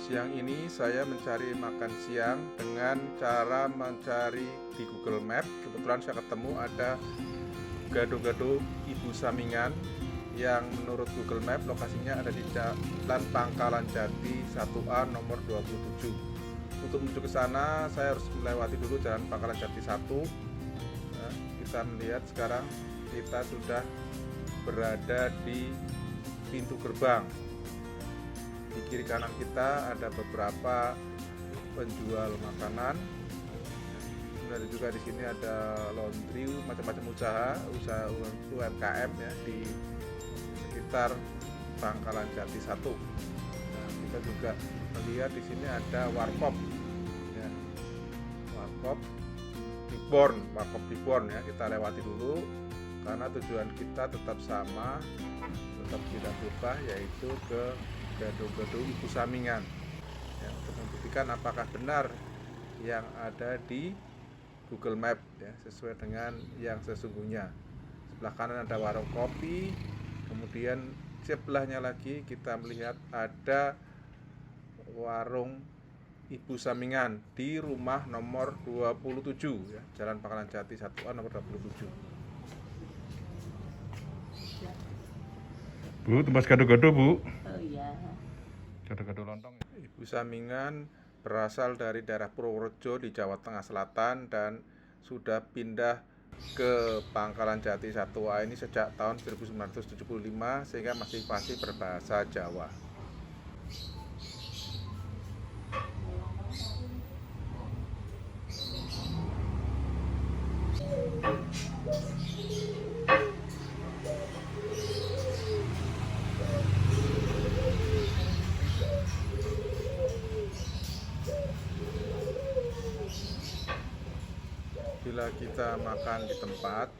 Siang ini saya mencari makan siang dengan cara mencari di Google Map. Kebetulan saya ketemu ada gado-gado Ibu Samingan yang menurut Google Map lokasinya ada di Jalan Pangkalan Jati 1A nomor 27. Untuk menuju ke sana saya harus melewati dulu Jalan Pangkalan Jati 1. Nah, kita melihat sekarang kita sudah berada di pintu gerbang. Di kiri kanan kita ada beberapa penjual makanan. Kemudian juga di sini ada laundry, macam-macam usaha UMKM ya di sekitar Pangkalan Jati 1. Nah, kita juga melihat di sini ada warkop ya. Warkop Reborn ya, kita lewati dulu karena tujuan kita tetap sama, tetap tidak berubah, yaitu ke gado-gado Ibu Samingan ya, untuk membuktikan apakah benar yang ada di Google Map ya, sesuai dengan yang sesungguhnya. Sebelah kanan ada warung kopi, kemudian sebelahnya lagi kita melihat ada warung Ibu Samingan di rumah nomor 27 ya, Jalan Pangkalan Jati 1A nomor 27. Bu, tempat gado-gado, Bu. Oh iya. Gado-gado lontong. Ibu Samingan berasal dari daerah Purworejo di Jawa Tengah Selatan dan sudah pindah ke Pangkalan Jati 1A ini sejak tahun 1975 sehingga masih fasih berbahasa Jawa. Bila kita makan di tempat,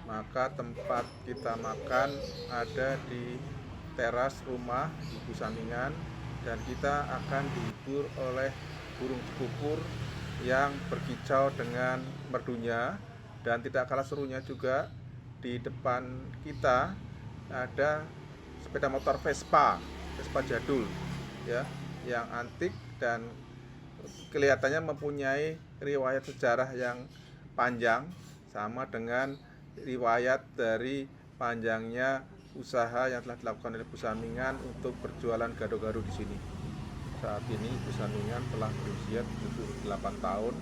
maka tempat kita makan ada di teras rumah Ibu Samingan dan kita akan dihibur oleh burung cekukur yang berkicau dengan merdunya, dan tidak kalah serunya juga di depan kita ada sepeda motor Vespa jadul ya, yang antik dan kelihatannya mempunyai riwayat sejarah yang panjang, sama dengan riwayat dari panjangnya usaha yang telah dilakukan oleh Ibu Samingan untuk berjualan gado-gado di sini. Saat ini Ibu Samingan telah berusia 78 tahun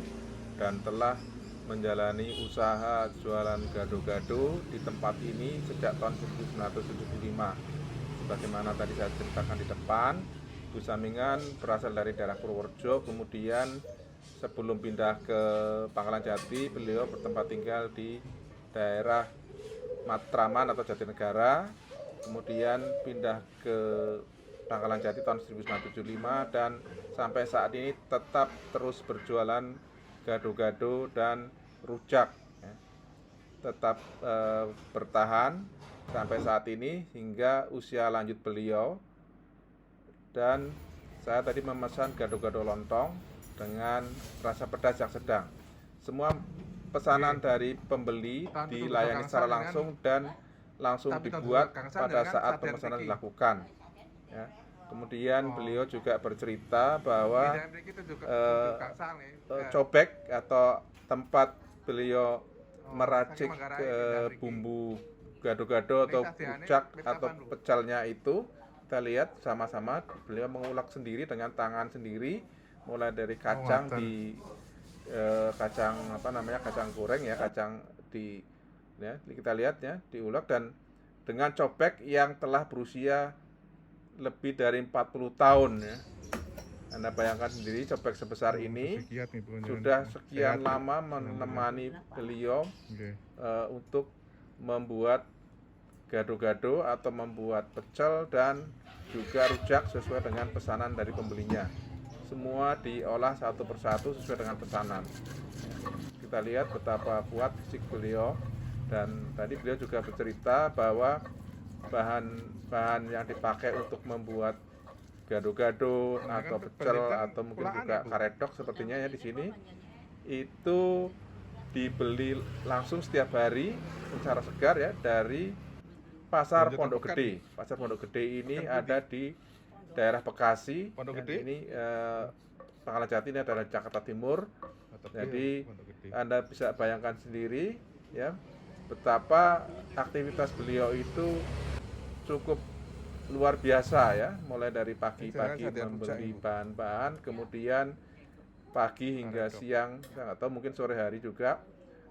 dan telah menjalani usaha jualan gado-gado di tempat ini sejak tahun 1975. Sebagaimana tadi saya ceritakan di depan, Ibu Samingan berasal dari daerah Purworejo, kemudian sebelum pindah ke Pangkalan Jati, beliau bertempat tinggal di daerah Matraman atau Jatinegara, kemudian pindah ke Pangkalan Jati tahun 1975 dan sampai saat ini tetap terus berjualan gado-gado dan rujak ya. Tetap bertahan sampai saat ini hingga usia lanjut beliau. Dan saya tadi memesan gado-gado lontong dengan rasa pedas yang sedang. Semua pesanan dari pembeli dilayani secara langsung dan langsung dibuat pada saat pemesanan dilakukan ya. Kemudian beliau juga bercerita bahwa cobek atau tempat beliau meracik bumbu gado-gado atau rujak atau pecelnya itu, kita lihat sama-sama beliau mengulek sendiri dengan tangan sendiri, mulai dari kacang kacang goreng ya, kacang ya, kita lihat ya, diulek dan dengan cobek yang telah berusia lebih dari 40 tahun ya. Anda bayangkan sendiri, cobek sebesar ini sudah sekian lama menemani beliau untuk membuat gado-gado atau membuat pecel dan juga rujak sesuai dengan pesanan dari pembelinya. Semua diolah satu persatu sesuai dengan pesanan. Kita lihat betapa kuat fisik beliau, dan tadi beliau juga bercerita bahwa bahan-bahan yang dipakai untuk membuat gado-gado atau pecel atau mungkin juga karedok sepertinya ya di sini itu dibeli langsung setiap hari secara segar ya dari Pasar Pondok Gede. Pasar Pondok Gede ini ada di daerah Bekasi. Pondok Dan Gede. ini Pangkalan Jati ini adalah Jakarta Timur. Jadi Pondok Gede. Anda bisa bayangkan sendiri ya betapa aktivitas beliau itu cukup luar biasa ya, mulai dari pagi-pagi membeli bahan-bahan, kemudian pagi hingga siang, atau mungkin sore hari juga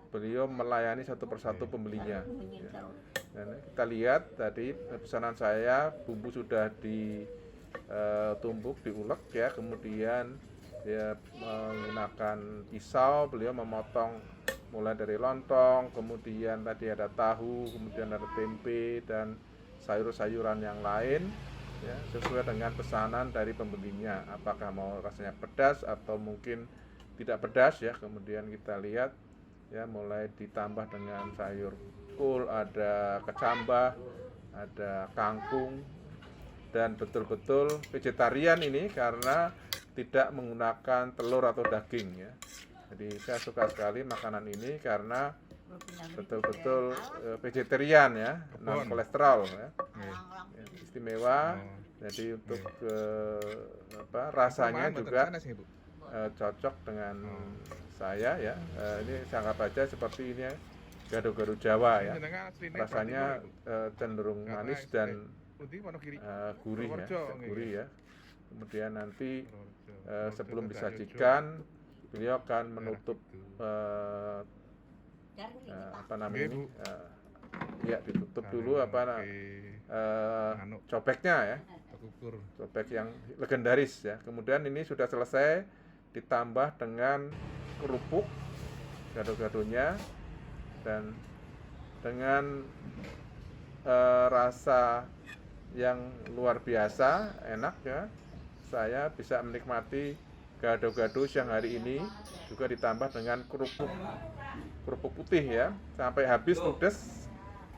beliau melayani satu persatu pembelinya. Ya. Dan kita lihat tadi pesanan saya, bumbu sudah ditumbuk, diulek ya, kemudian dia menggunakan pisau, beliau memotong mulai dari lontong, kemudian tadi ada tahu, kemudian ada tempe dan sayur-sayuran yang lain ya, sesuai dengan pesanan dari pembelinya, apakah mau rasanya pedas atau mungkin tidak pedas ya. Kemudian kita lihat ya, mulai ditambah dengan sayur kol, ada kecambah, ada kangkung, dan betul-betul vegetarian ini karena tidak menggunakan telur atau daging ya. Jadi saya suka sekali makanan ini karena betul-betul vegetarian ya, non kolesterol ya. Ya, istimewa. Jadi untuk rasanya juga cocok dengan saya ya. Ini saya anggap aja seperti ini ya, gado-gado Jawa ya. Rasanya cenderung manis dan gurih ya, gurih ya. Kemudian nanti sebelum disajikan beliau akan menutup apa namanya ini, ya ditutup dulu cobeknya ya, cobek yang legendaris ya. Kemudian ini sudah selesai, ditambah dengan kerupuk gado-gadonya dan dengan rasa yang luar biasa enak ya. Saya bisa menikmati gado-gado siang hari ini juga ditambah dengan kerupuk putih ya, sampai habis ludes,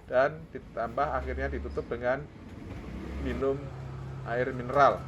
dan ditambah akhirnya ditutup dengan minum air mineral.